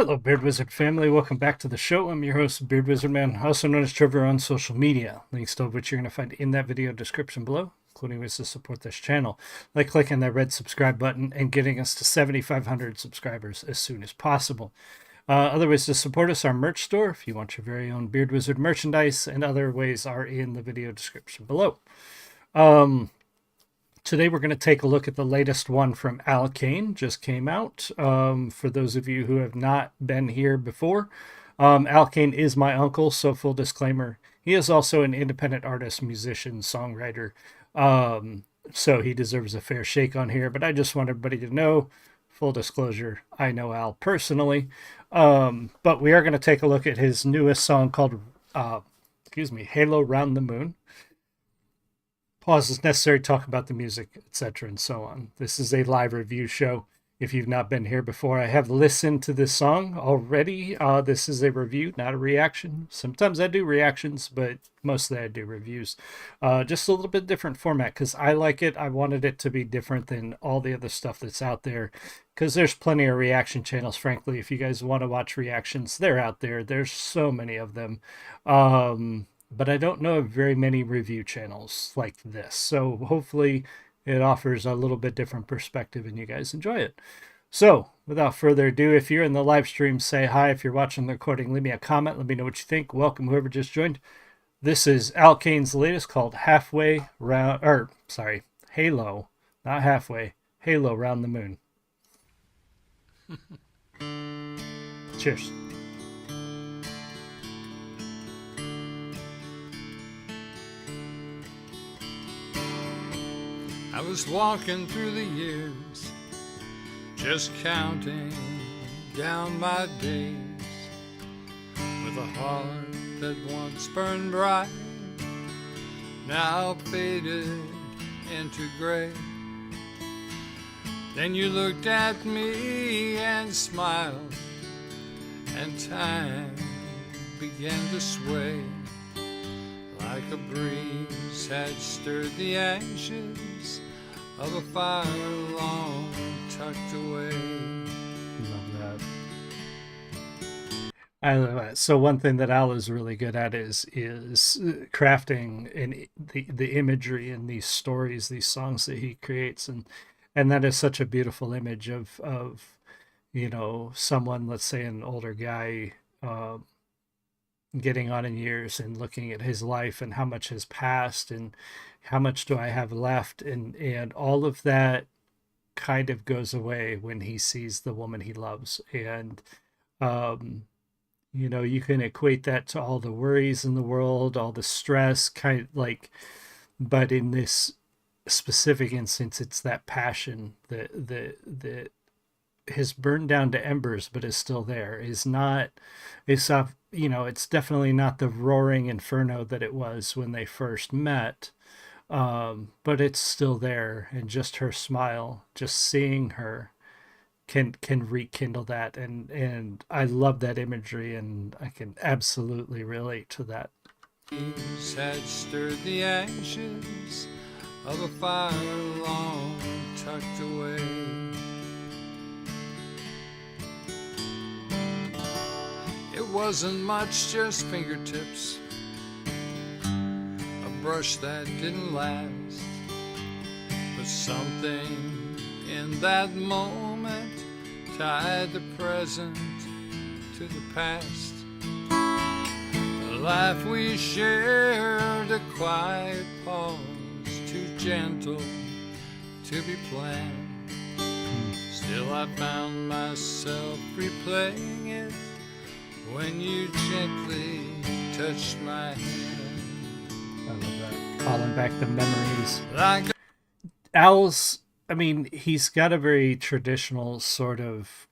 Hello, Beard Wizard family. Welcome back to the show. I'm your host, Beard Wizard Man, also known as Trevor on social media. Links to which you're going to find in that video description below, including ways to support this channel, like clicking that red subscribe button and getting us to 7,500 subscribers as soon as possible. Other ways to support us, our merch store, if you want your very own Beard Wizard merchandise, and other ways are in the video description below. Today we're going to take a look at the latest one from Cain, just came out. For those of you who have not been here before, Cain is my uncle, so full disclaimer, he is also an independent artist, musician, songwriter, so he deserves a fair shake on here, but I just want everybody to know, full disclosure, I know Al personally, but we are going to take a look at his newest song called, Halo Round the Moon. Pause is necessary to talk about the music, etc., and so on. This is a live review show. If you've not been here before, I have listened to this song already. This is a review, not a reaction. Sometimes I do reactions, but mostly I do reviews. Just a little bit different format because I like it. I wanted it to be different than all the other stuff that's out there because there's plenty of reaction channels, frankly. If you guys want to watch reactions, they're out there. There's so many of them. But I don't know of very many review channels like this. So hopefully it offers a little bit different perspective and you guys enjoy it. So without further ado, if you're in the live stream, say hi. If you're watching the recording, leave me a comment. Let me know what you think. Welcome whoever just joined. This is Cain's latest called Halo, not halfway, Halo Round the Moon. Cheers. I was walking through the years, just counting down my days, with a heart that once burned bright, now faded into gray. Then you looked at me and smiled, and time began to sway, like a breeze had stirred the ashes of a fire long tucked away. Love that. I love that. So one thing that Al is really good at is crafting the imagery in these stories, these songs that he creates, and that is such a beautiful image of someone, let's say an older guy, getting on in years and looking at his life and how much has passed and how much do I have left, and all of that kind of goes away when he sees the woman he loves. And you can equate that to all the worries in the world, all the stress, but in this specific instance, it's that passion that has burned down to embers but is still there. It's definitely not the roaring inferno that it was when they first met, but it's still there, and just her smile, just seeing her can rekindle that, and I love that imagery, and I can absolutely relate to that. Had stirred the ashes of a fire long tucked away. It wasn't much, just fingertips, a brush that didn't last, but something in that moment tied the present to the past. A life we shared, a quiet pause, too gentle to be planned. Still I found myself replaying it when you gently touched my hand. I love that. Calling back the memories. Al's, he's got a very traditional sort of,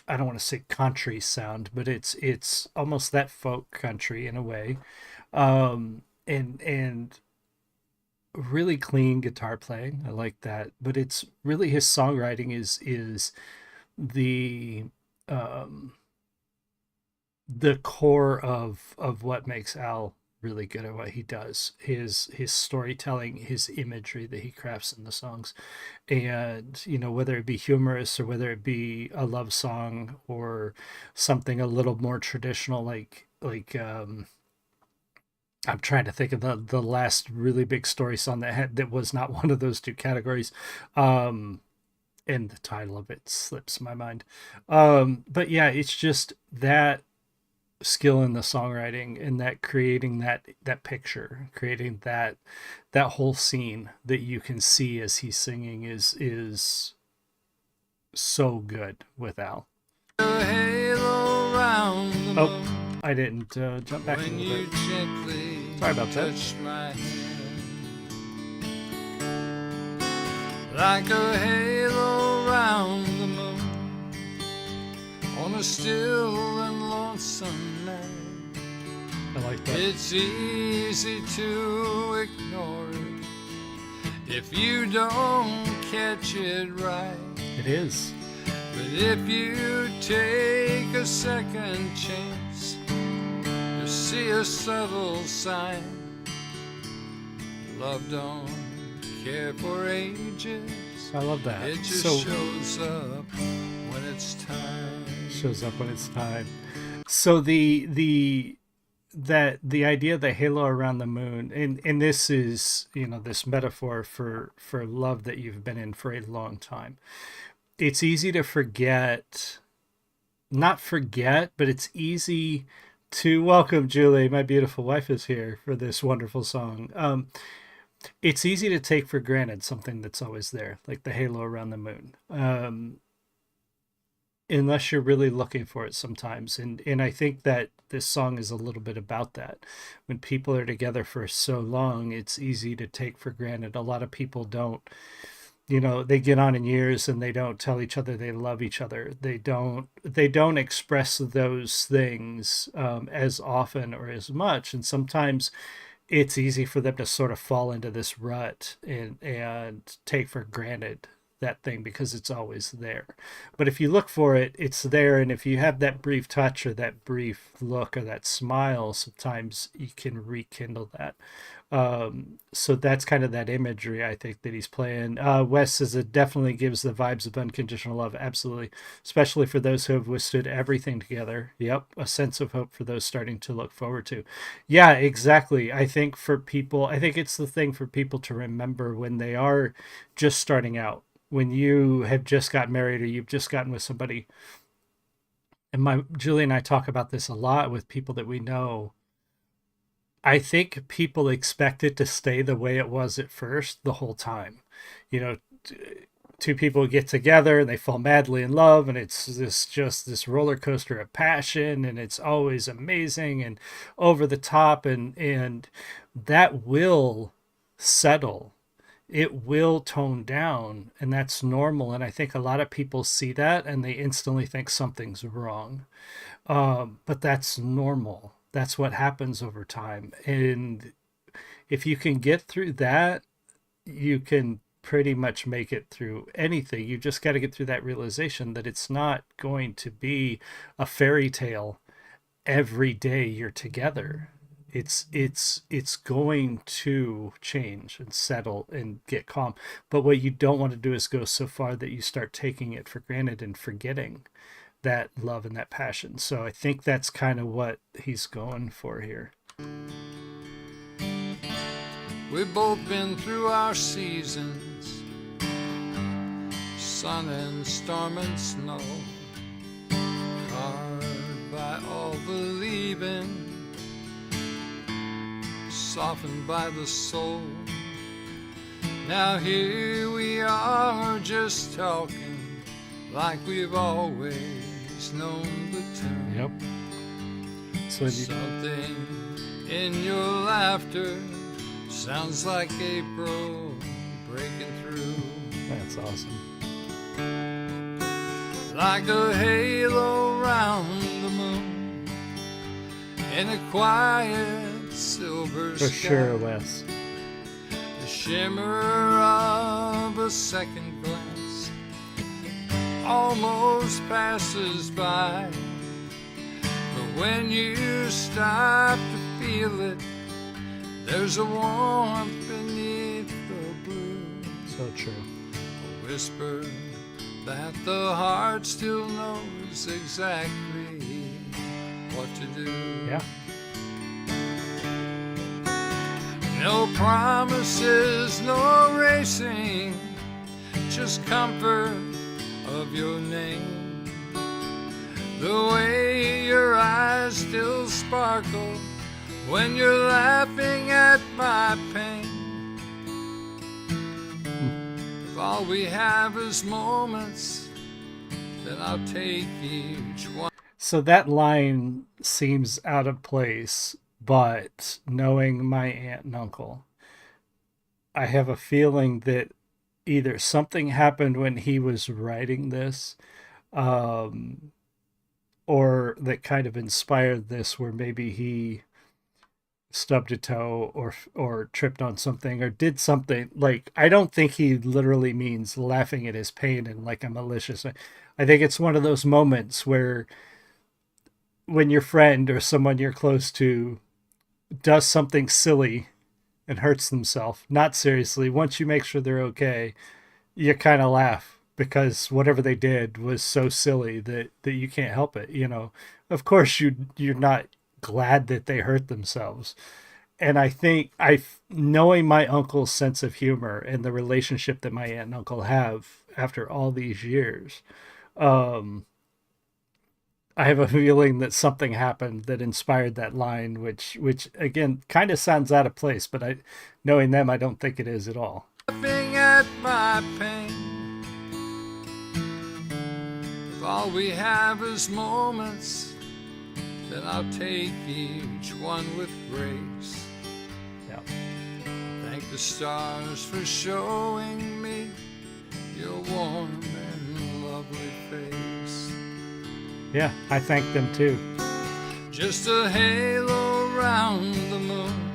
I don't want to say country sound, but it's almost that folk country in a way. And really clean guitar playing. I like that. But it's really his songwriting is the core of what makes Al really good at what he does. His storytelling, his imagery that he crafts in the songs, and whether it be humorous or whether it be a love song or something a little more traditional, like I'm trying to think of the last really big story song that was not one of those two categories. Um, and the title of it slips my mind. But yeah, it's just that skill in the songwriting and that creating that picture, creating that whole scene that you can see as he's singing is so good with Al. A halo round the Oh, moon I didn't jump back a when little you bit. gently Sorry about that. touched my hand. Like a halo round the moon on a still and lonesome night. I like that. It's easy to ignore it if you don't catch it right. It is. But if you take a second chance, you'll see a subtle sign. Love don't care for ages. I love that. It just So shows up when it's time. shows up when it's time. So the idea of the halo around the moon, and this is this metaphor for love that you've been in for a long time. It's easy to forget, not forget, but it's easy to welcome Julie. My beautiful wife is here for this wonderful song. It's easy to take for granted something that's always there, like the halo around the moon. Unless you're really looking for it sometimes. And I think that this song is a little bit about that. When people are together for so long, it's easy to take for granted. A lot of people don't, they get on in years and they don't tell each other they love each other. They don't express those things as often or as much. And sometimes it's easy for them to sort of fall into this rut and take for granted that thing because it's always there. But if you look for it, it's there. And if you have that brief touch or that brief look or that smile, sometimes you can rekindle that. So that's kind of that imagery I think that he's playing. Wes says it definitely gives the vibes of unconditional love. Absolutely. Especially for those who have withstood everything together. Yep. A sense of hope for those starting to look forward to. Yeah, exactly. I think it's the thing for people to remember when they are just starting out, when you have just got married or you've just gotten with somebody. And Julie and I talk about this a lot with people that we know. I think people expect it to stay the way it was at first the whole time. You know, two people get together and they fall madly in love, and it's this roller coaster of passion, and it's always amazing and over the top, and that will settle. It will tone down, and that's normal. And I think a lot of people see that and they instantly think something's wrong. But that's normal. That's what happens over time. And if you can get through that, you can pretty much make it through anything. You just got to get through that realization that it's not going to be a fairy tale every day you're together. It's going to change and settle and get calm. But what you don't want to do is go so far that you start taking it for granted and forgetting that love and that passion. So I think that's kind of what he's going for here. We've both been through our seasons, sun and storm and snow, carved by all the leaving, softened by the soul. Now here we are just talking like we've always known the tune. Yep. So something in your laughter sounds like April breaking through. That's awesome. Like a halo round the moon in a quiet silver For sky. sure, Wes. The shimmer of a second glance almost passes by, but when you stop to feel it, There's a warmth beneath the blue, So true. a whisper that the heart still knows exactly what to do. Yeah. No promises, no racing, just comfort of your name. The way your eyes still sparkle when you're laughing at my pain. If all we have is moments, then I'll take each one. So that line seems out of place, but knowing my aunt and uncle, I have a feeling that either something happened when he was writing this, um, or that kind of inspired this, where maybe he stubbed a toe or tripped on something or did something. Like, I don't think he literally means laughing at his pain in like a malicious. I think it's one of those moments where when your friend or someone you're close to does something silly and hurts themselves, not seriously, once you make sure they're okay, you kind of laugh because whatever they did was so silly that you can't help it. You know, of course you're not glad that they hurt themselves. And I think knowing my uncle's sense of humor and the relationship that my aunt and uncle have after all these years, um, I have a feeling that something happened that inspired that line, which again kind of sounds out of place, but knowing them, I don't think it is at all. Laughing at my pain. If all we have is moments, then I'll take each one with grace. Yeah. Thank the stars for showing me your warm and lovely face. Yeah, I thank them too. Just a halo round the moon.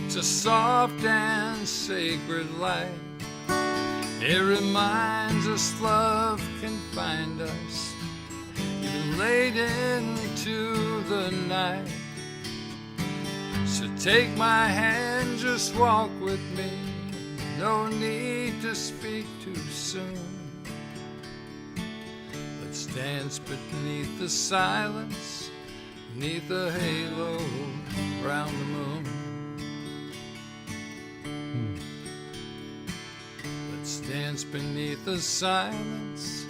It's a soft and sacred light. It reminds us love can find us even late into the night. So take my hand, just walk with me. No need to speak too soon. Let's dance beneath the silence, beneath the halo round the moon. Let's dance beneath the silence,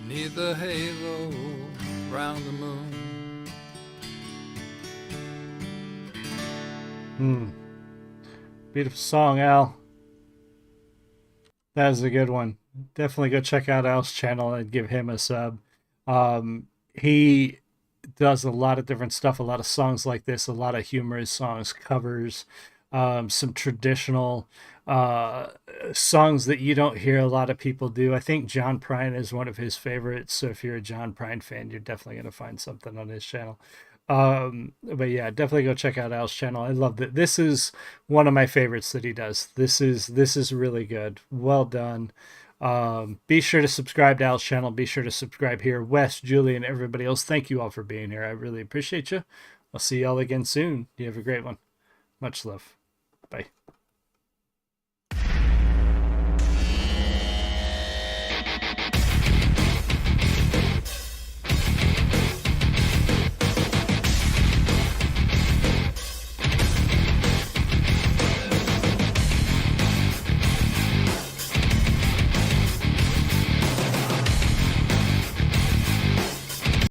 beneath the halo round the moon. Beautiful song, Al. That was a good one. Definitely go check out Al's channel and give him a sub. He does a lot of different stuff, a lot of songs like this, a lot of humorous songs, covers, some traditional songs that you don't hear a lot of people do. I think John Prine is one of his favorites. So if you're a John Prine fan, you're definitely going to find something on his channel. But yeah, definitely go check out Al's channel. I love that. This is one of my favorites that he does. This is really good. Well done. Be sure to subscribe to Al's channel. Be sure to subscribe here. Wes, Julie, and everybody else, thank you all for being here. I really appreciate you. I'll see y'all again soon. You have a great one. Much love. Bye.